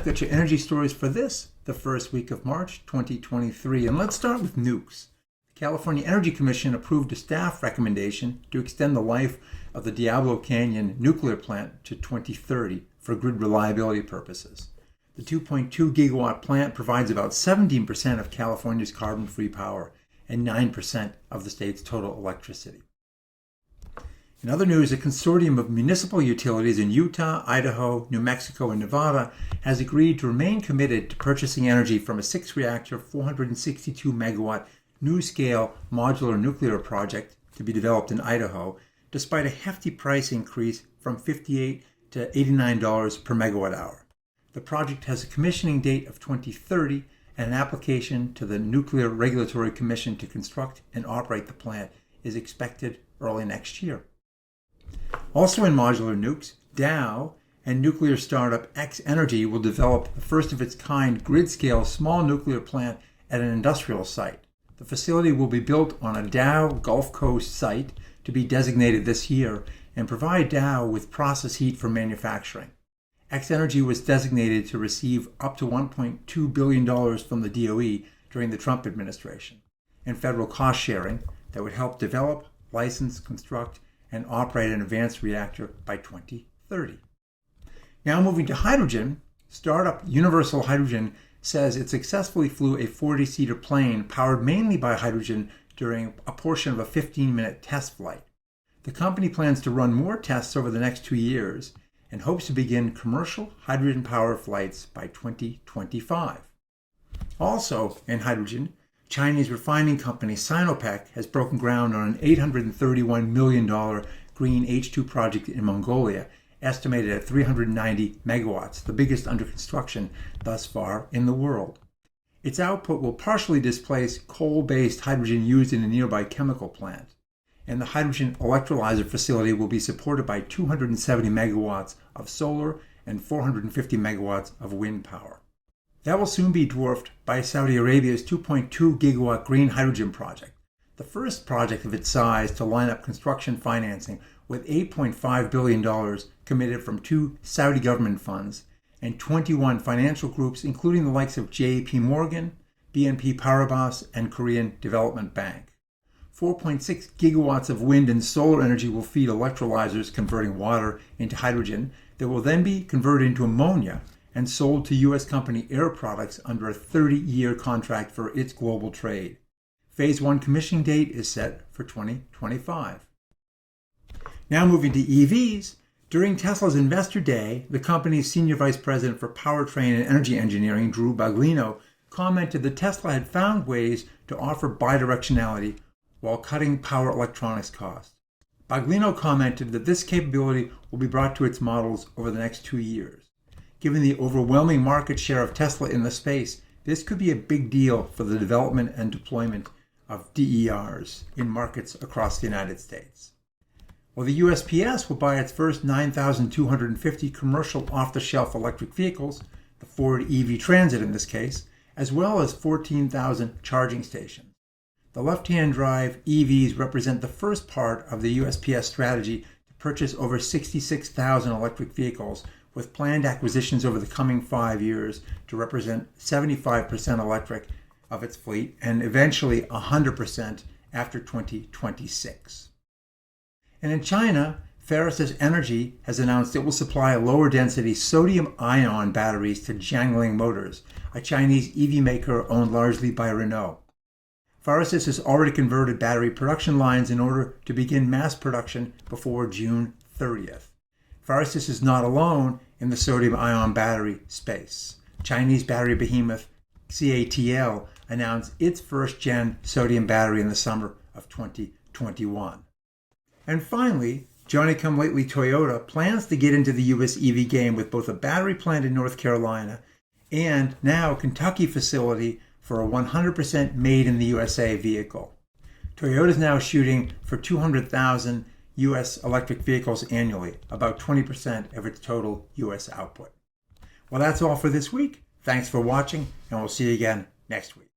I've got your energy stories for the first week of March 2023. And let's start with nukes. The California Energy Commission approved a staff recommendation to extend the life of the Diablo Canyon Nuclear Plant to 2030 for grid reliability purposes. The 2.2 gigawatt plant provides about 17% of California's carbon-free power and 9% of the state's total electricity. In other news, a consortium of municipal utilities in Utah, Idaho, New Mexico, and Nevada has agreed to remain committed to purchasing energy from a 6-reactor, 462-megawatt NuScale modular nuclear project to be developed in Idaho, despite a hefty price increase from $58 to $89 per megawatt hour. The project has a commissioning date of 2030, and an application to the Nuclear Regulatory Commission to construct and operate the plant is expected early next year. Also in modular nukes, Dow and nuclear startup X Energy will develop the first of its kind grid-scale small nuclear plant at an industrial site. The facility will be built on a Dow Gulf Coast site to be designated this year and provide Dow with process heat for manufacturing. X Energy was designated to receive up to $1.2 billion from the DOE during the Trump administration and federal cost sharing that would help develop, license, construct, and operate an advanced reactor by 2030. Now moving to hydrogen, startup Universal Hydrogen says it successfully flew a 40-seater plane powered mainly by hydrogen during a portion of a 15-minute test flight. The company plans to run more tests over the next 2 years and hopes to begin commercial hydrogen-powered flights by 2025. Also in hydrogen, Chinese refining company Sinopec has broken ground on an $831 million green H2 project in Mongolia, estimated at 390 megawatts, the biggest under construction thus far in the world. Its output will partially displace coal-based hydrogen used in a nearby chemical plant, and the hydrogen electrolyzer facility will be supported by 270 megawatts of solar and 450 megawatts of wind power. That will soon be dwarfed by Saudi Arabia's 2.2 gigawatt green hydrogen project, the first project of its size to line up construction financing with $8.5 billion committed from 2 Saudi government funds and 21 financial groups, including the likes of JP Morgan, BNP Paribas, and Korean Development Bank. 4.6 gigawatts of wind and solar energy will feed electrolyzers converting water into hydrogen that will then be converted into ammonia and sold to U.S. company Air Products under a 30-year contract for its global trade. Phase 1 commissioning date is set for 2025. Now moving to EVs, during Tesla's Investor Day, the company's Senior Vice President for Powertrain and Energy Engineering, Drew Baglino, commented that Tesla had found ways to offer bidirectionality while cutting power electronics costs. Baglino commented that this capability will be brought to its models over the next 2 years. Given the overwhelming market share of Tesla in the space, this could be a big deal for the development and deployment of DERs in markets across the United States. Well, the USPS will buy its first 9,250 commercial off-the-shelf electric vehicles, the Ford EV Transit in this case, as well as 14,000 charging stations. The left-hand drive EVs represent the first part of the USPS strategy to purchase over 66,000 electric vehicles, with planned acquisitions over the coming 5 years to represent 75% electric of its fleet and eventually 100% after 2026. And in China, Farasis Energy has announced it will supply lower-density sodium-ion batteries to Jiangling Motors, a Chinese EV maker owned largely by Renault. Farasis has already converted battery production lines in order to begin mass production before June 30th. Farasis is not alone in the sodium-ion battery space. Chinese battery behemoth CATL announced its first-gen sodium battery in the summer of 2021. And finally, Johnny-come-lately Toyota plans to get into the U.S. EV game with both a battery plant in North Carolina and now a Kentucky facility for a 100% made-in-the-USA vehicle. Toyota is now shooting for 200,000 U.S. electric vehicles annually, about 20% of its total U.S. output. Well, that's all for this week. Thanks for watching, and we'll see you again next week.